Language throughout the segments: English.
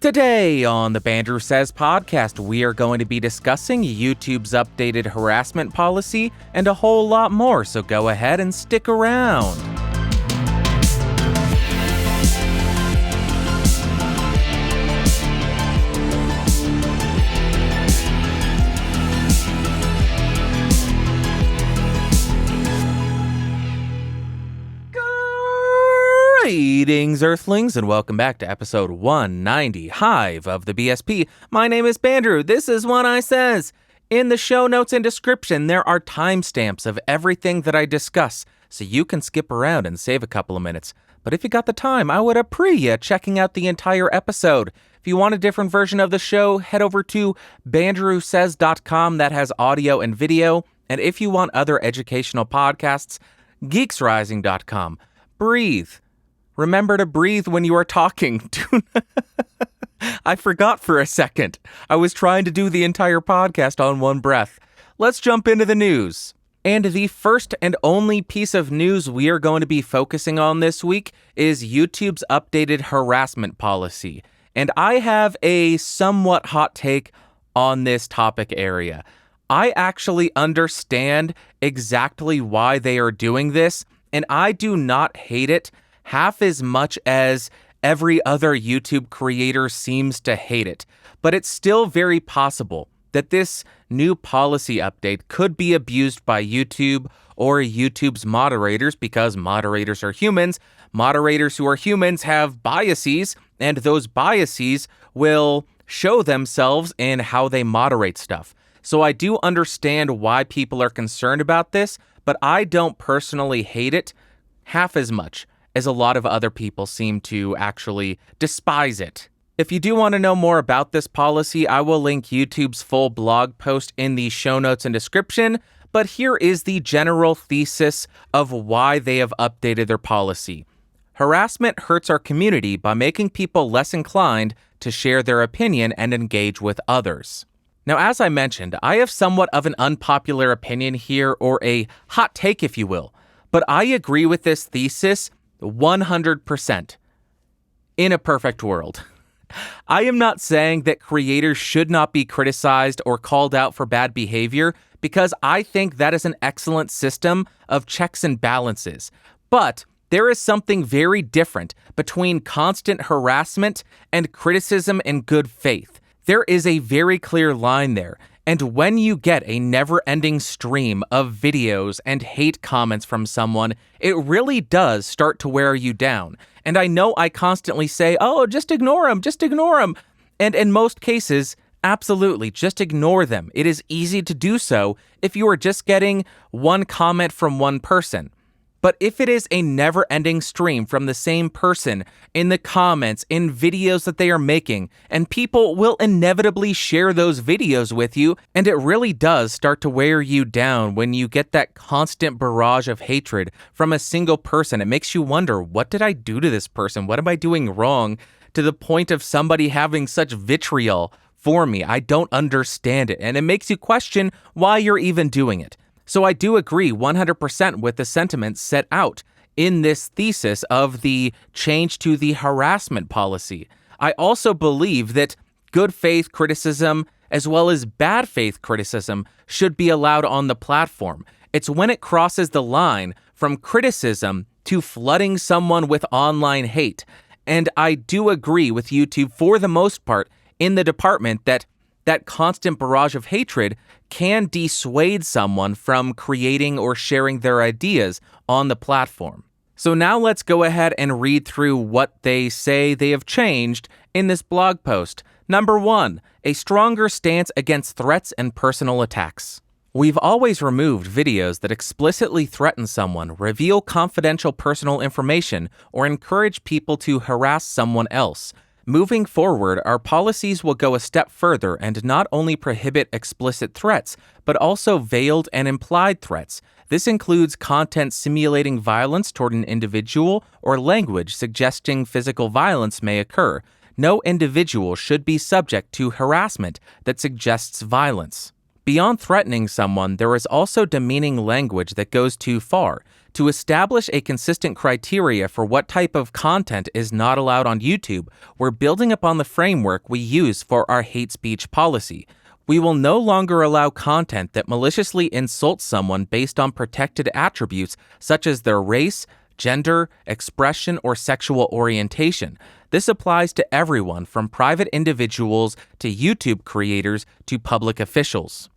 Today on the Bandrew Says podcast, we are going to be discussing YouTube's updated harassment policy and a whole lot more, so go ahead and stick around. Greetings, Earthlings, and welcome back to episode 195 of the BSP. My name is Bandrew. This is What I Says. In the show notes and description, there are timestamps of everything that I discuss, so you can skip around and save a couple of minutes. But if you got the time, I would appreciate you checking out the entire episode. If you want a different version of the show, head over to bandrewsays.com. That has audio and video. And if you want other educational podcasts, geeksrising.com. Breathe. Remember to breathe when you are talking. I forgot for a second. I was trying to do the entire podcast on one breath. Let's jump into the news. And the first and only piece of news we are going to be focusing on this week is YouTube's updated harassment policy. And I have a somewhat hot take on this topic area. I actually understand exactly why they are doing this, and I do not hate it half as much as every other YouTube creator seems to hate it. But it's still very possible that this new policy update could be abused by YouTube or YouTube's moderators, because moderators are humans. Moderators who are humans have biases, and those biases will show themselves in how they moderate stuff. So I do understand why people are concerned about this, but I don't personally hate it half as much as a lot of other people seem to actually despise it. If you do want to know more about this policy, I will link YouTube's full blog post in the show notes and description, but here is the general thesis of why they have updated their policy. Harassment hurts our community by making people less inclined to share their opinion and engage with others. Now, as I mentioned, I have somewhat of an unpopular opinion here, or a hot take, if you will, but I agree with this thesis 100%. In a perfect world. I am not saying that creators should not be criticized or called out for bad behavior, because I think that is an excellent system of checks and balances. But there is something very different between constant harassment and criticism in good faith. There is a very clear line there. And when you get a never-ending stream of videos and hate comments from someone, it really does start to wear you down. And I know I constantly say, oh, just ignore them, just ignore them. And in most cases, absolutely, just ignore them. It is easy to do so if you are just getting one comment from one person. But if it is a never-ending stream from the same person in the comments, in videos that they are making, and people will inevitably share those videos with you, and it really does start to wear you down when you get that constant barrage of hatred from a single person. It makes you wonder, what did I do to this person? What am I doing wrong to the point of somebody having such vitriol for me? I don't understand it, and it makes you question why you're even doing it. So I do agree 100% with the sentiments set out in this thesis of the change to the harassment policy. I also believe that good faith criticism as well as bad faith criticism should be allowed on the platform. It's when it crosses the line from criticism to flooding someone with online hate. And I do agree with YouTube for the most part in the department that constant barrage of hatred can dissuade someone from creating or sharing their ideas on the platform. So now let's go ahead and read through what they say they have changed in this blog post. Number 1, a stronger stance against threats and personal attacks. We've always removed videos that explicitly threaten someone, reveal confidential personal information, or encourage people to harass someone else. Moving forward, our policies will go a step further and not only prohibit explicit threats, but also veiled and implied threats. This includes content simulating violence toward an individual or language suggesting physical violence may occur. No individual should be subject to harassment that suggests violence. Beyond threatening someone, there is also demeaning language that goes too far. To establish a consistent criteria for what type of content is not allowed on YouTube, we're building upon the framework we use for our hate speech policy. We will no longer allow content that maliciously insults someone based on protected attributes such as their race, gender, expression, or sexual orientation. This applies to everyone from private individuals to YouTube creators to public officials.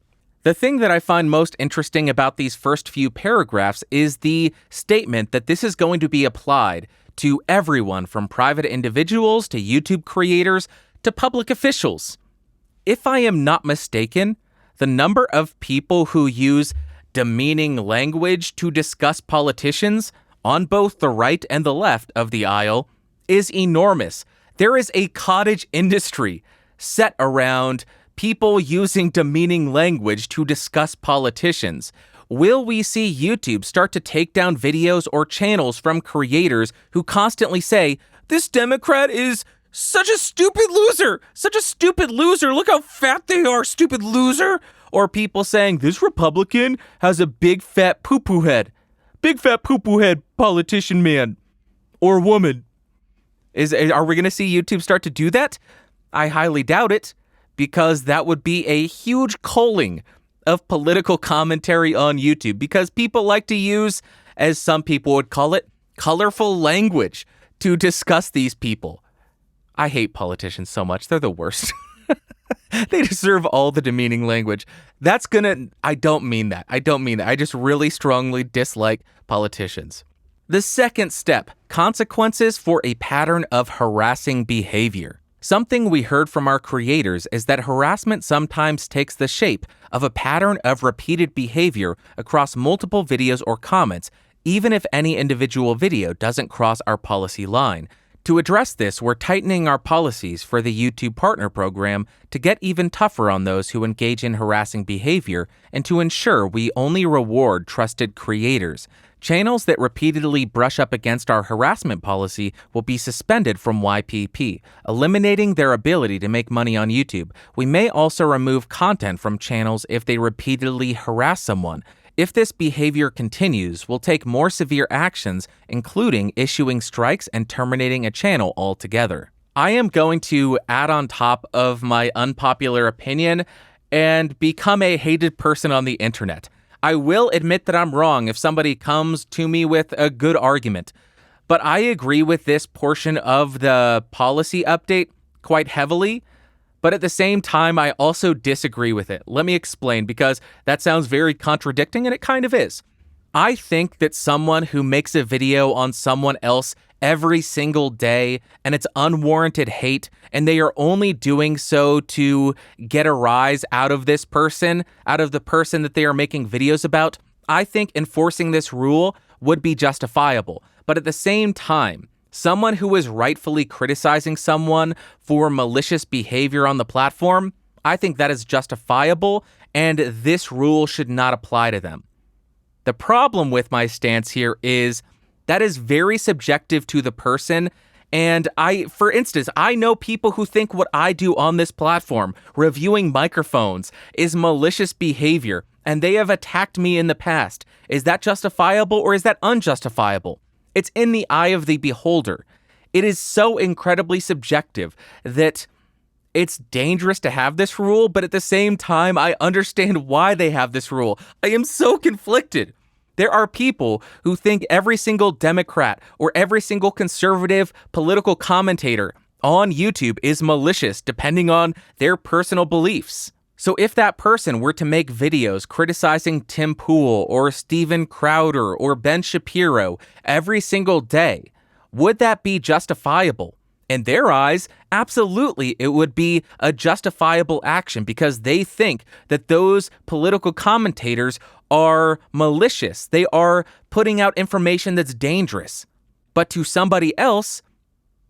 The thing that I find most interesting about these first few paragraphs is the statement that this is going to be applied to everyone from private individuals to YouTube creators to public officials. If I am not mistaken, the number of people who use demeaning language to discuss politicians on both the right and the left of the aisle is enormous. There is a cottage industry set around people using demeaning language to discuss politicians. Will we see YouTube start to take down videos or channels from creators who constantly say, "This Democrat is such a stupid loser, look how fat they are, stupid loser," or people saying, "This Republican has a big fat poo-poo head, politician man or woman"? Are we going to see YouTube start to do that? I highly doubt it, because that would be a huge culling of political commentary on YouTube, because people like to use, as some people would call it, colorful language to discuss these people. I hate politicians so much. They're the worst. They deserve all the demeaning language. I don't mean that. I just really strongly dislike politicians. The second step, consequences for a pattern of harassing behavior. Something we heard from our creators is that harassment sometimes takes the shape of a pattern of repeated behavior across multiple videos or comments, even if any individual video doesn't cross our policy line. To address this, we're tightening our policies for the YouTube Partner Program to get even tougher on those who engage in harassing behavior and to ensure we only reward trusted creators. Channels that repeatedly brush up against our harassment policy will be suspended from YPP, eliminating their ability to make money on YouTube. We may also remove content from channels if they repeatedly harass someone. If this behavior continues, we'll take more severe actions, including issuing strikes and terminating a channel altogether. I am going to add on top of my unpopular opinion and become a hated person on the internet. I will admit that I'm wrong if somebody comes to me with a good argument, but I agree with this portion of the policy update quite heavily, but at the same time, I also disagree with it. Let me explain, because that sounds very contradicting, and it kind of is. I think that someone who makes a video on someone else every single day, and it's unwarranted hate, and they are only doing so to get a rise out of this person, out of the person that they are making videos about, I think enforcing this rule would be justifiable. But at the same time, someone who is rightfully criticizing someone for malicious behavior on the platform, I think that is justifiable, and this rule should not apply to them. The problem with my stance here is that is very subjective to the person. And for instance, I know people who think what I do on this platform, reviewing microphones, is malicious behavior, and they have attacked me in the past. Is that justifiable or is that unjustifiable? It's in the eye of the beholder. It is so incredibly subjective that it's dangerous to have this rule, but at the same time, I understand why they have this rule. I am so conflicted. There are people who think every single Democrat or every single conservative political commentator on YouTube is malicious, depending on their personal beliefs. So if that person were to make videos criticizing Tim Pool or Steven Crowder or Ben Shapiro every single day, would that be justifiable? In their eyes, absolutely, it would be a justifiable action because they think that those political commentators are malicious. They are putting out information that's dangerous. But to somebody else,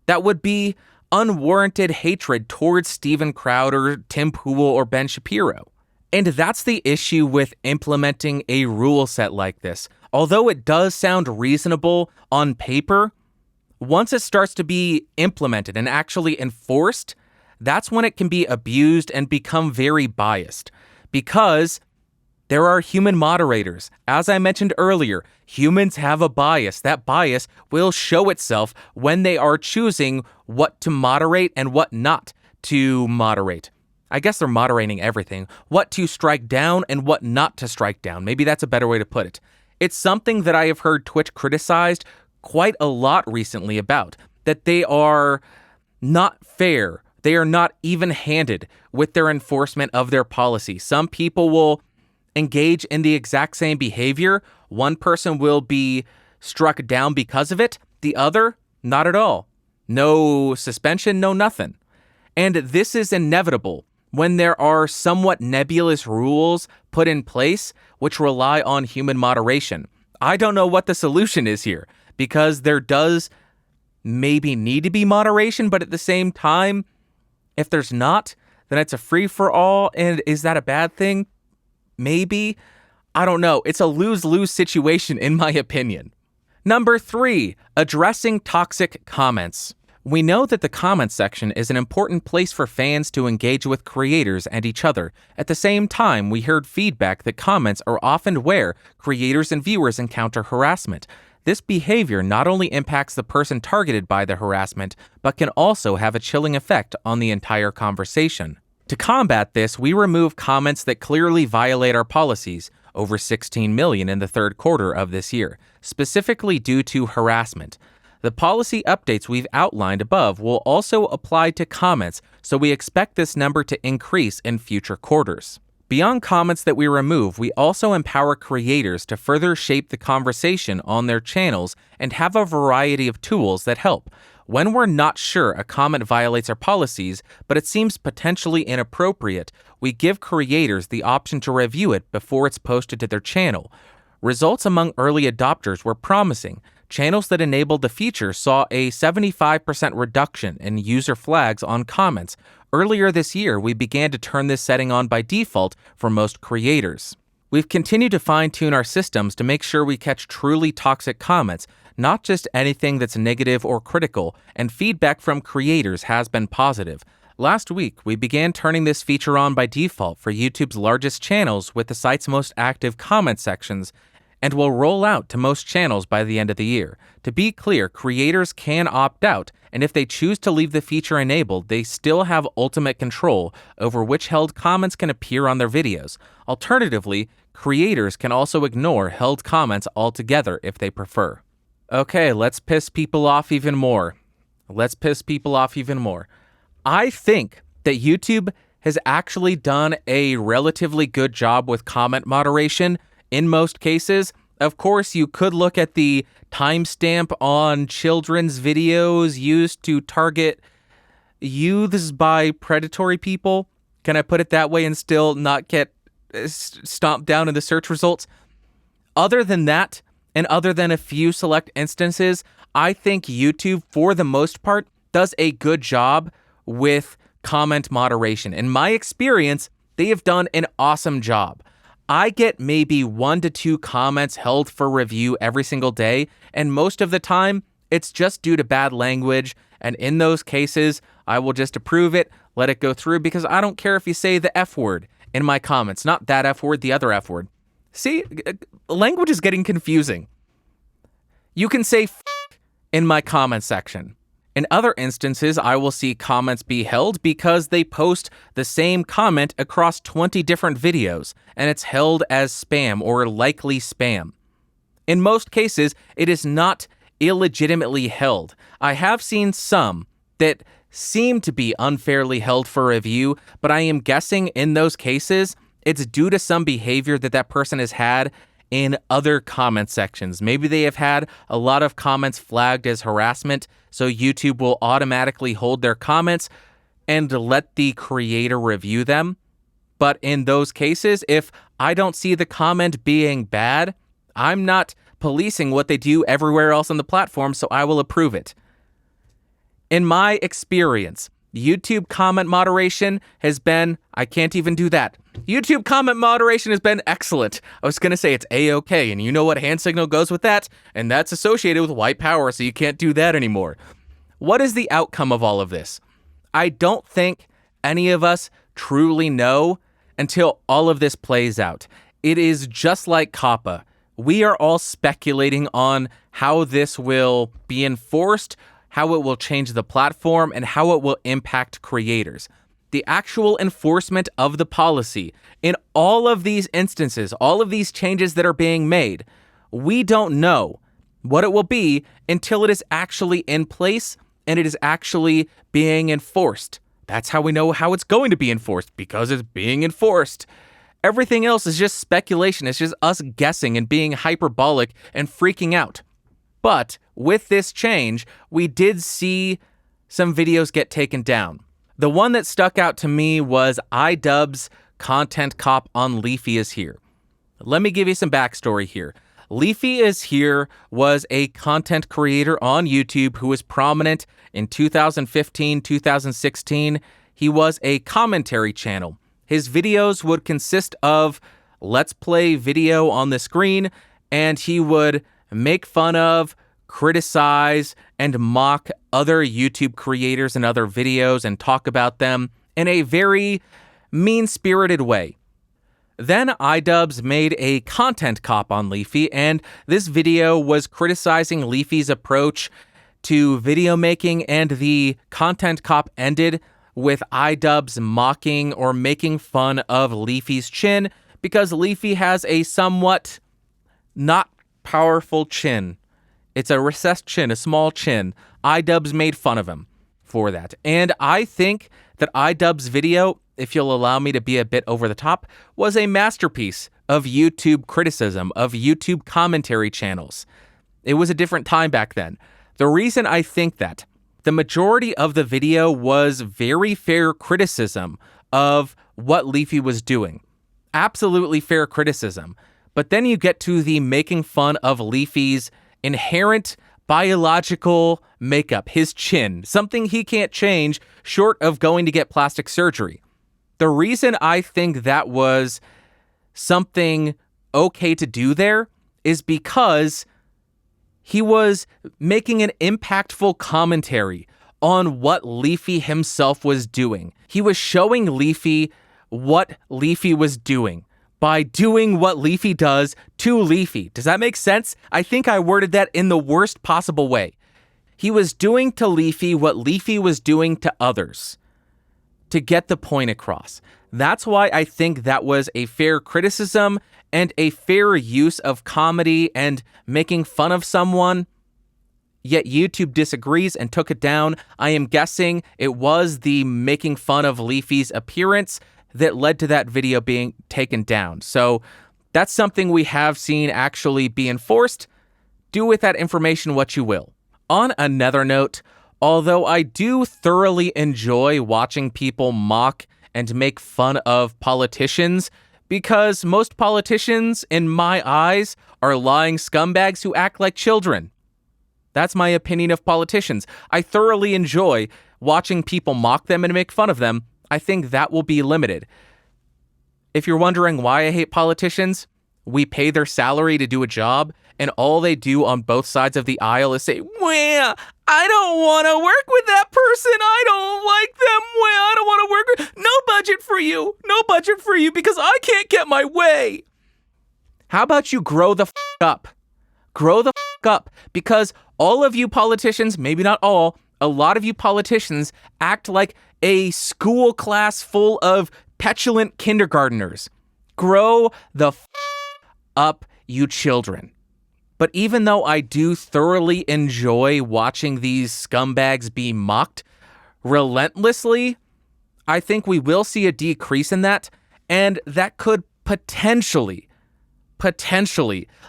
that would be unwarranted hatred towards Steven Crowder, Tim Pool, or Ben Shapiro. And that's the issue with implementing a rule set like this. Although it does sound reasonable on paper, once it starts to be implemented and actually enforced, that's when it can be abused and become very biased. Because There are human moderators. As I mentioned earlier, humans have a bias. That bias will show itself when they are choosing what to moderate and what not to moderate. I guess they're moderating everything. What to strike down and what not to strike down. Maybe that's a better way to put it. It's something that I have heard Twitch criticized quite a lot recently about, that they are not fair. They are not even-handed with their enforcement of their policy. Some people will engage in the exact same behavior. One person will be struck down because of it. The other, not at all. No suspension, no nothing. And this is inevitable when there are somewhat nebulous rules put in place which rely on human moderation. I don't know what the solution is here, because there does maybe need to be moderation, but at the same time, if there's not, then it's a free-for-all, and is that a bad thing? Maybe. I don't know. It's a lose-lose situation, in my opinion. Number 3, addressing toxic comments. We know that the comment section is an important place for fans to engage with creators and each other. At the same time, we heard feedback that comments are often where creators and viewers encounter harassment. This behavior not only impacts the person targeted by the harassment, but can also have a chilling effect on the entire conversation. To combat this, we remove comments that clearly violate our policies, over 16 million in the third quarter of this year, specifically due to harassment. The policy updates we've outlined above will also apply to comments, so we expect this number to increase in future quarters. Beyond comments that we remove, we also empower creators to further shape the conversation on their channels and have a variety of tools that help. When we're not sure a comment violates our policies, but it seems potentially inappropriate, we give creators the option to review it before it's posted to their channel. Results among early adopters were promising. Channels that enabled the feature saw a 75% reduction in user flags on comments. Earlier this year, we began to turn this setting on by default for most creators. We've continued to fine-tune our systems to make sure we catch truly toxic comments, not just anything that's negative or critical, and feedback from creators has been positive. Last week, we began turning this feature on by default for YouTube's largest channels with the site's most active comment sections, and will roll out to most channels by the end of the year. To be clear, creators can opt out, and if they choose to leave the feature enabled, they still have ultimate control over which held comments can appear on their videos. Alternatively, creators can also ignore held comments altogether if they prefer. Okay, let's piss people off even more. I think that YouTube has actually done a relatively good job with comment moderation in most cases. Of course, you could look at the timestamp on children's videos used to target youths by predatory people. Can I put it that way and still not get stomped down in the search results? Other than that, and other than a few select instances, I think YouTube, for the most part, does a good job with comment moderation. In my experience, they have done an awesome job. I get maybe 1 to 2 comments held for review every single day, and most of the time, it's just due to bad language, and in those cases, I will just approve it, let it go through, because I don't care if you say the F word in my comments. Not that F word, the other F word. See, language is getting confusing. You can say F in my comment section. In other instances, I will see comments be held because they post the same comment across 20 different videos, and it's held as spam or likely spam. In most cases, it is not illegitimately held. I have seen some that seem to be unfairly held for review, but I am guessing in those cases, it's due to some behavior that person has had in other comment sections. Maybe they have had a lot of comments flagged as harassment, so YouTube will automatically hold their comments and let the creator review them. But in those cases, if I don't see the comment being bad, I'm not policing what they do everywhere else on the platform, so I will approve it. In my experience, YouTube comment moderation has been, I can't even do that. YouTube comment moderation has been excellent. I was going to say it's A-OK, and you know what hand signal goes with that? And that's associated with white power, so you can't do that anymore. What is the outcome of all of this? I don't think any of us truly know until all of this plays out. it is just like COPPA. We are all speculating on how this will be enforced, how it will change the platform, and how it will impact creators. The actual enforcement of the policy in all of these instances, all of these changes that are being made, we don't know what it will be until it is actually in place and it is actually being enforced. That's how we know how it's going to be enforced, because it's being enforced. Everything else is just speculation. It's just us guessing and being hyperbolic and freaking out. But with this change, we did see some videos get taken down. The one that stuck out to me was iDubbbz Content Cop on Leafy is Here. Let me give you some backstory here. Leafy is Here was a content creator on YouTube who was prominent in 2015, 2016. He was a commentary channel. His videos would consist of let's play video on the screen, and he would make fun of, criticize, and mock other YouTube creators and other videos and talk about them in a very mean-spirited way. Then iDubbbz made a content cop on Leafy, and this video was criticizing Leafy's approach to video making, and the content cop ended with iDubbbz mocking or making fun of Leafy's chin because Leafy has a somewhat not powerful chin. It's a recessed chin, a small chin. iDubbbz made fun of him for that. And I think that iDubbbz video, if you'll allow me to be a bit over the top, was a masterpiece of YouTube criticism, of YouTube commentary channels. It was a different time back then. The reason I think that, the majority of the video was very fair criticism of what Leafy was doing. Absolutely fair criticism. But then you get to the making fun of Leafy's inherent biological makeup, his chin, something he can't change short of going to get plastic surgery. The reason I think that was something okay to do there is because he was making an impactful commentary on what Leafy himself was doing. He was showing Leafy what Leafy was doing by doing what Leafy does to Leafy. Does that make sense? I think I worded that in the worst possible way. He was doing to Leafy what Leafy was doing to others to get the point across. That's why I think that was a fair criticism and a fair use of comedy and making fun of someone. Yet YouTube disagrees and took it down. I am guessing it was the making fun of Leafy's appearance that led to that video being taken down. So that's something we have seen actually be enforced. Do with that information what you will. On another note, although I do thoroughly enjoy watching people mock and make fun of politicians, because most politicians, in my eyes, are lying scumbags who act like children. That's my opinion of politicians. I thoroughly enjoy watching people mock them and make fun of them. I think that will be limited. If you're wondering why I hate politicians, we pay their salary to do a job, and all they do on both sides of the aisle is say, well, I don't want to work with that person. I don't like them. Well, I don't want to work with... No budget for you. No budget for you because I can't get my way. How about you grow the up? Grow the up, because all of you politicians, maybe not all, a lot of you politicians act like a school class full of petulant kindergartners. Grow the up, you children. But even though I do thoroughly enjoy watching these scumbags be mocked relentlessly, I think we will see a decrease in that, and that could potentially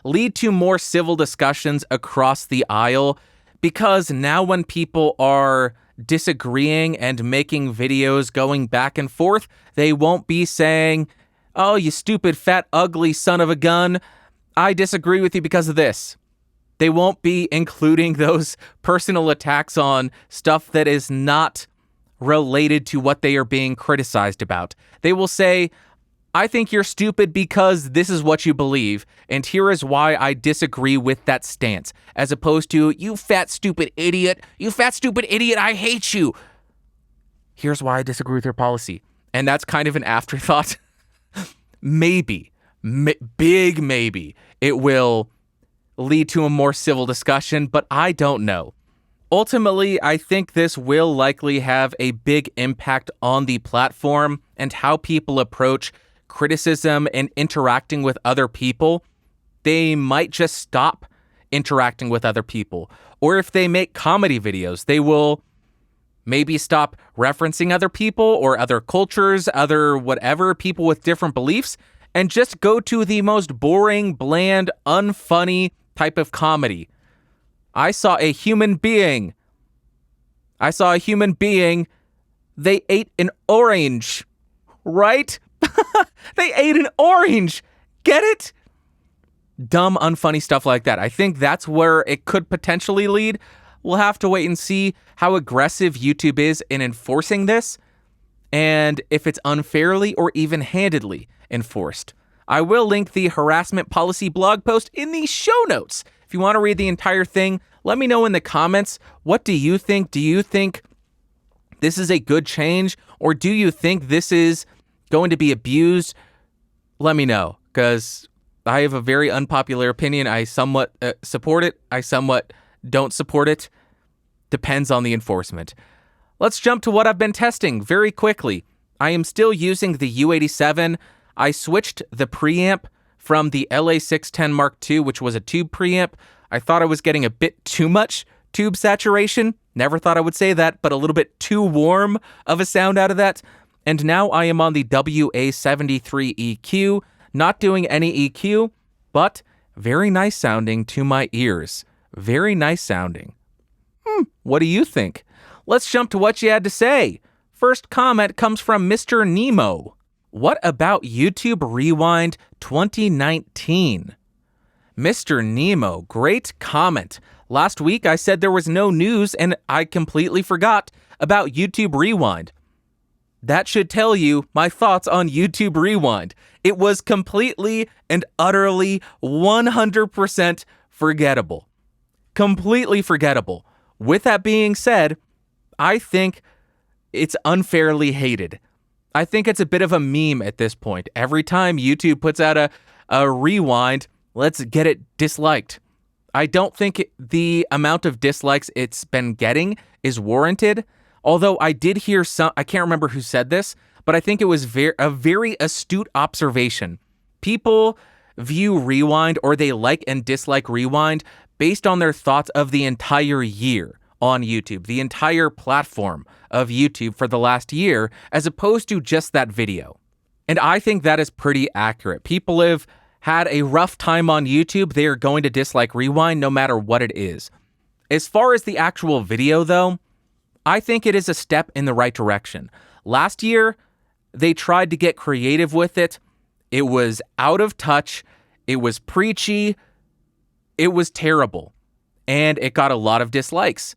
lead to more civil discussions across the aisle, because now when people are disagreeing and making videos going back and forth, they won't be saying, oh, you stupid, fat, ugly son of a gun, I disagree with you because of this. They won't be including those personal attacks on stuff that is not related to what they are being criticized about. They will say, I think you're stupid because this is what you believe, and here is why I disagree with that stance, as opposed to, you fat, stupid idiot, I hate you. Here's why I disagree with your policy. And that's kind of an afterthought. Maybe. big maybe it will lead to a more civil discussion, but I don't know. Ultimately, I think this will likely have a big impact on the platform and how people approach criticism and interacting with other people. They might just stop interacting with other people. Or if they make comedy videos, they will maybe stop referencing other people or other cultures, other whatever, people with different beliefs, and just go to the most boring, bland, unfunny type of comedy. I saw a human being. They ate an orange. Right? They ate an orange. Get it? Dumb, unfunny stuff like that. I think that's where it could potentially lead. We'll have to wait and see how aggressive YouTube is in enforcing this, and if it's unfairly or even handedly enforced. I will link the harassment policy blog post in the show notes. If you want to read the entire thing, let me know in the comments. What do you think? Do you think this is a good change, or do you think this is going to be abused? Let me know, because I have a very unpopular opinion. I somewhat support it. I somewhat don't support it. Depends on the enforcement. Let's jump to what I've been testing very quickly. I am still using the U87. I switched the preamp from the LA610 Mark II, which was a tube preamp. I thought I was getting a bit too much tube saturation. Never thought I would say that, but a little bit too warm of a sound out of that. And now I am on the WA73 EQ, not doing any EQ, but very nice sounding to my ears. Very nice sounding. What do you think? Let's jump to what you had to say. First comment comes from Mr. Nemo. What about YouTube Rewind 2019? Mr. Nemo, great comment. Last week I said there was no news and I completely forgot about YouTube Rewind. That should tell you my thoughts on YouTube Rewind. It was completely and utterly 100% forgettable. Completely forgettable. With that being said, I think it's unfairly hated. I think it's a bit of a meme at this point. Every time YouTube puts out a rewind, let's get it disliked. I don't think the amount of dislikes it's been getting is warranted. Although I did hear I can't remember who said this, but I think it was a very astute observation. People view Rewind, or they like and dislike Rewind, based on their thoughts of the entire year on YouTube, the entire platform of YouTube for the last year, as opposed to just that video. And I think that is pretty accurate. People have had a rough time on YouTube. They are going to dislike Rewind no matter what it is. As far as the actual video, though, I think it is a step in the right direction. Last year, they tried to get creative with it. It was out of touch. It was preachy. It was terrible. And it got a lot of dislikes.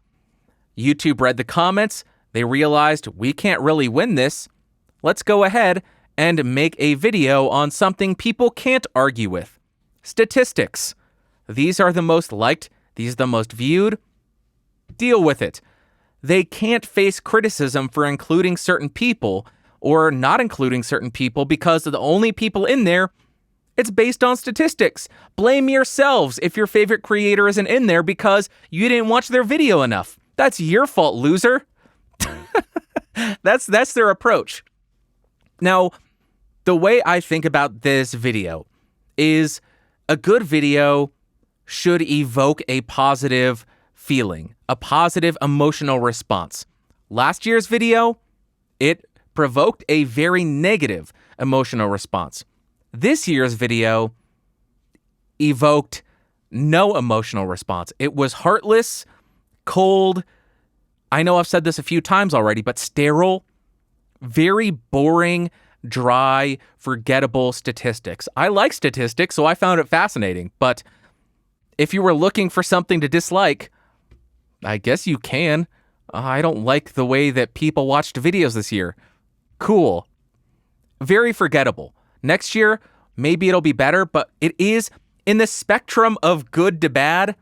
YouTube read the comments. They realized we can't really win this. Let's go ahead and make a video on something people can't argue with. Statistics. These are the most liked. These are the most viewed. Deal with it. They can't face criticism for including certain people or not including certain people because the only people in there, it's based on statistics. Blame yourselves if your favorite creator isn't in there because you didn't watch their video enough. That's your fault, loser. That's their approach. Now, the way I think about this video is a good video should evoke a positive feeling, a positive emotional response. Last year's video, it provoked a very negative emotional response. This year's video evoked no emotional response. It was heartless, cold. I know I've said this a few times already, but sterile, very boring, dry, forgettable statistics. I like statistics, so I found it fascinating. But if you were looking for something to dislike, I guess you can. I don't like the way that people watched videos this year. Cool. Very forgettable. Next year, maybe it'll be better, but it is in the spectrum of good to bad.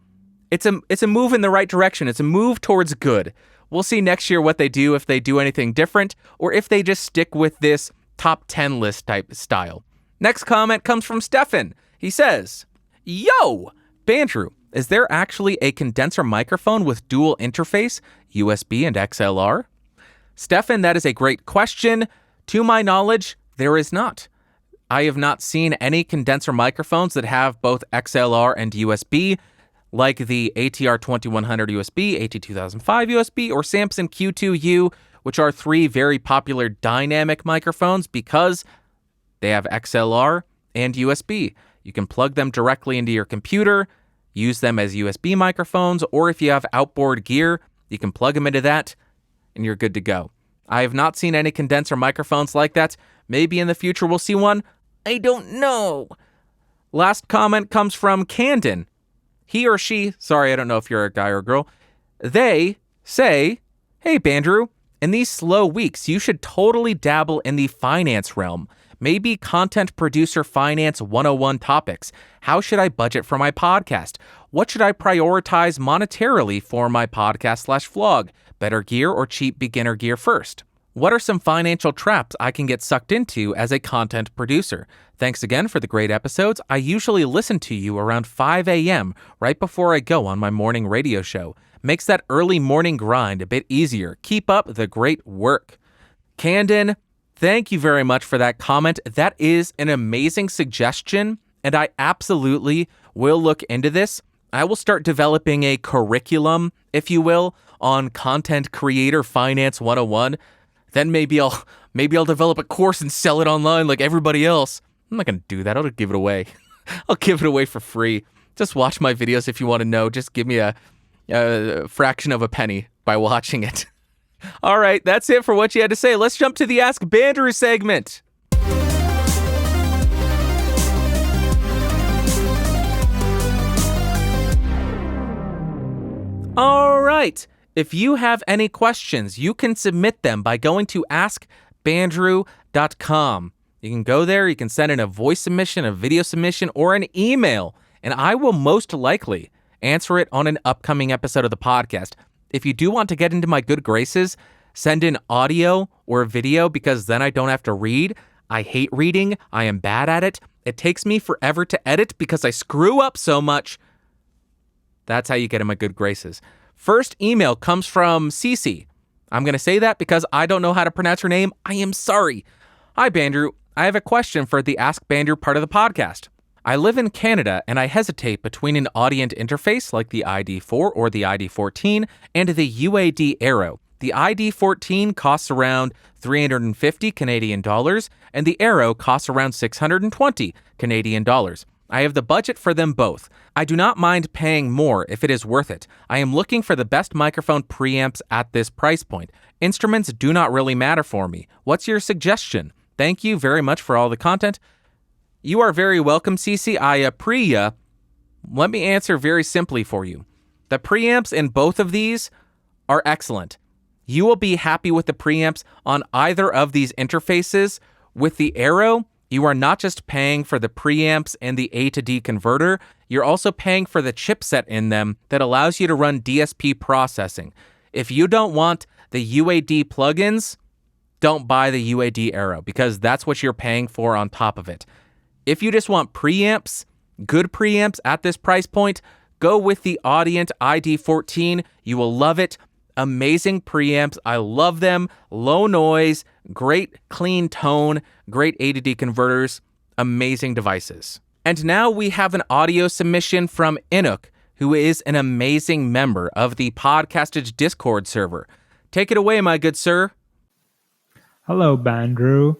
It's a move in the right direction. It's a move towards good. We'll see next year what they do, if they do anything different, or if they just stick with this top 10 list type style. Next comment comes from Stefan. He says, Yo, Bandrew, is there actually a condenser microphone with dual interface, USB and XLR? Stefan, that is a great question. To my knowledge, there is not. I have not seen any condenser microphones that have both XLR and USB, like the ATR 2100 USB, AT2005 USB, or Samson Q2U, which are three very popular dynamic microphones because they have XLR and USB. You can plug them directly into your computer, use them as USB microphones, or if you have outboard gear, you can plug them into that, and you're good to go. I have not seen any condenser microphones like that. Maybe in the future we'll see one. I don't know. Last comment comes from Candon. He or she, sorry, I don't know if you're a guy or a girl, they say, hey, Bandrew, in these slow weeks, you should totally dabble in the finance realm. Maybe content producer finance 101 topics. How should I budget for my podcast? What should I prioritize monetarily for my podcast/vlog? Better gear or cheap beginner gear first? What are some financial traps I can get sucked into as a content producer? Thanks again for the great episodes. I usually listen to you around 5 a.m. right before I go on my morning radio show. Makes that early morning grind a bit easier. Keep up the great work. Candon, thank you very much for that comment. That is an amazing suggestion, and I absolutely will look into this. I will start developing a curriculum, if you will, on Content Creator Finance 101. Then maybe I'll develop a course and sell it online like everybody else. I'm not going to do that. I'll give it away. I'll give it away for free. Just watch my videos if you want to know. Just give me a fraction of a penny by watching it. All right, that's it for what you had to say. Let's jump to the Ask Bandrew segment. All right. If you have any questions, you can submit them by going to askbandrew.com. You can go there, you can send in a voice submission, a video submission, or an email, and I will most likely answer it on an upcoming episode of the podcast. If you do want to get into my good graces, send in audio or video because then I don't have to read. I hate reading. I am bad at it. It takes me forever to edit because I screw up so much. That's how you get in my good graces. First email comes from Cece. I'm going to say that because I don't know how to pronounce her name. I am sorry. Hi, Bandrew. I have a question for the Ask Bandrew part of the podcast. I live in Canada and I hesitate between an Audient interface like the ID4 or the ID14 and the UAD Aero. The ID14 costs around 350 Canadian dollars and the Aero costs around 620 Canadian dollars. I have the budget for them both. I do not mind paying more if it is worth it. I am looking for the best microphone preamps at this price point. Instruments do not really matter for me. What's your suggestion? Thank you very much for all the content. You are very welcome, Cece. I appreciate ya. Let me answer very simply for you. The preamps in both of these are excellent. You will be happy with the preamps on either of these interfaces. With the Aero, you are not just paying for the preamps and the A to D converter, you're also paying for the chipset in them that allows you to run DSP processing. If you don't want the UAD plugins, don't buy the UAD Aero because that's what you're paying for on top of it. If you just want preamps, good preamps at this price point, go with the Audient ID14. You will love it. Amazing preamps. I love them. Low noise, great clean tone, great A to D converters, amazing devices. And now we have an audio submission from Inuk, who is an amazing member of the Podcastage Discord server. Take it away, my good sir. Hello, Bandrew.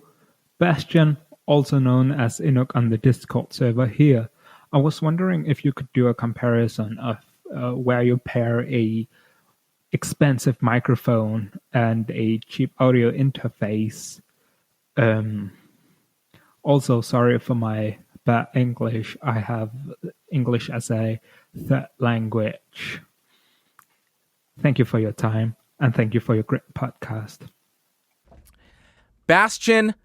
Bastian, also known as Inuk on the Discord server here. I was wondering if you could do a comparison of where you pair a expensive microphone and a cheap audio interface. Also, sorry for my bad English. I have English as a third language. Thank you for your time, and thank you for your great podcast. Bastian,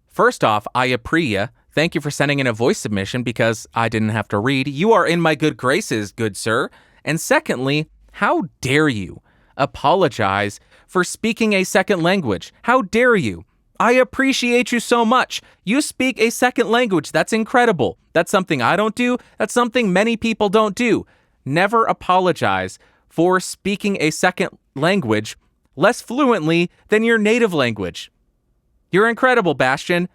first off, I appreciate ya. Thank you for sending in a voice submission because I didn't have to read. You are in my good graces, good sir. And secondly, how dare you apologize for speaking a second language? How dare you? I appreciate you so much. You speak a second language. That's incredible. That's something I don't do. That's something many people don't do. Never apologize for speaking a second language less fluently than your native language. You're incredible, Bastian.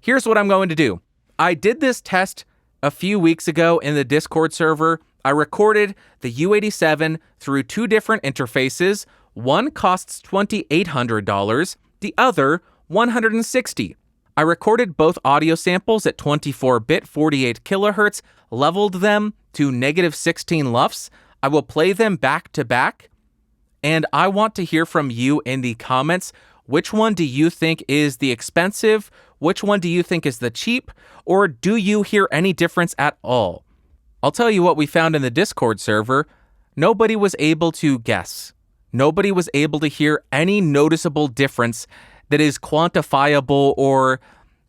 Here's what I'm going to do. I did this test a few weeks ago in the Discord server. I recorded the U87 through two different interfaces. One costs $2,800, the other $160. I recorded both audio samples at 24-bit 48 kilohertz, leveled them to -16 LUFS. I will play them back to back, and I want to hear from you in the comments. Which one do you think is the expensive? Which one do you think is the cheap? Or do you hear any difference at all? I'll tell you what we found in the Discord server. Nobody was able to guess. Nobody was able to hear any noticeable difference that is quantifiable or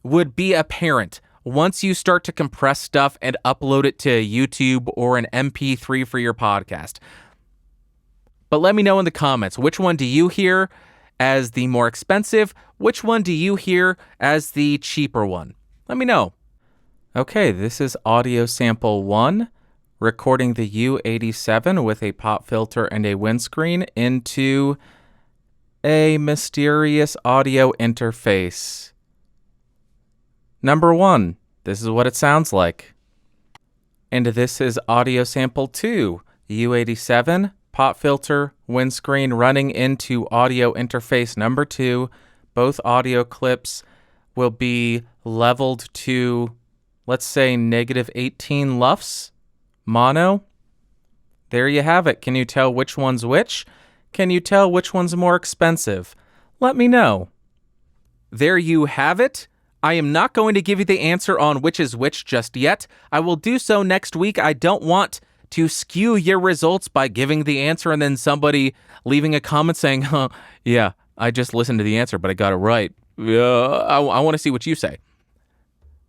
would be apparent once you start to compress stuff and upload it to YouTube or an MP3 for your podcast. But let me know in the comments, which one do you hear as the more expensive? Which one do you hear as the cheaper one? Let me know. Okay, this is audio sample 1, recording the U87 with a pop filter and a windscreen into a mysterious audio interface. Number 1, this is what it sounds like. And this is audio sample 2, U87, pop filter, windscreen running into audio interface number 2. Both audio clips will be leveled to, let's say, -18 LUFS, mono. There you have it. Can you tell which one's which? Can you tell which one's more expensive? Let me know. There you have it. I am not going to give you the answer on which is which just yet. I will do so next week. I don't want to skew your results by giving the answer and then somebody leaving a comment saying, yeah, I just listened to the answer, but I got it right. I want to see what you say.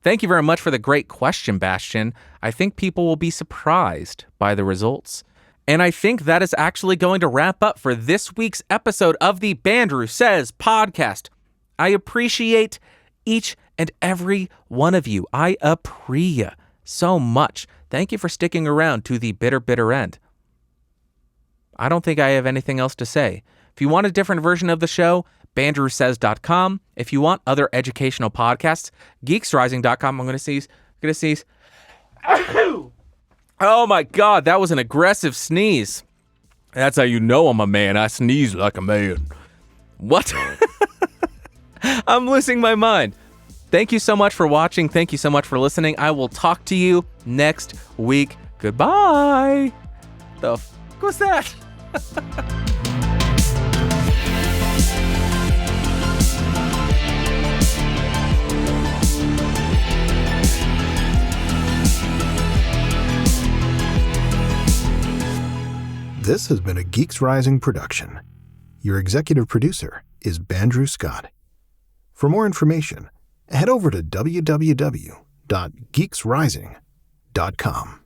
Thank you very much for the great question, Bastian. I think people will be surprised by the results. And I think that is actually going to wrap up for this week's episode of the Bandrew Says podcast. I appreciate each and every one of you. I appreciate you so much. Thank you for sticking around to the bitter end. I don't think I have anything else to say. If you want a different version of the show, bandrewsays.com. If you want other educational podcasts, geeksrising.com. I'm going to sneeze. Oh my God, that was an aggressive sneeze. That's how you know I'm a man. I sneeze like a man. What? I'm losing my mind. Thank you so much for watching. Thank you so much for listening. I will talk to you next week. Goodbye. The f*** was that? This has been a Geeks Rising production. Your executive producer is Bandrew Scott. For more information, head over to www.geeksrising.com.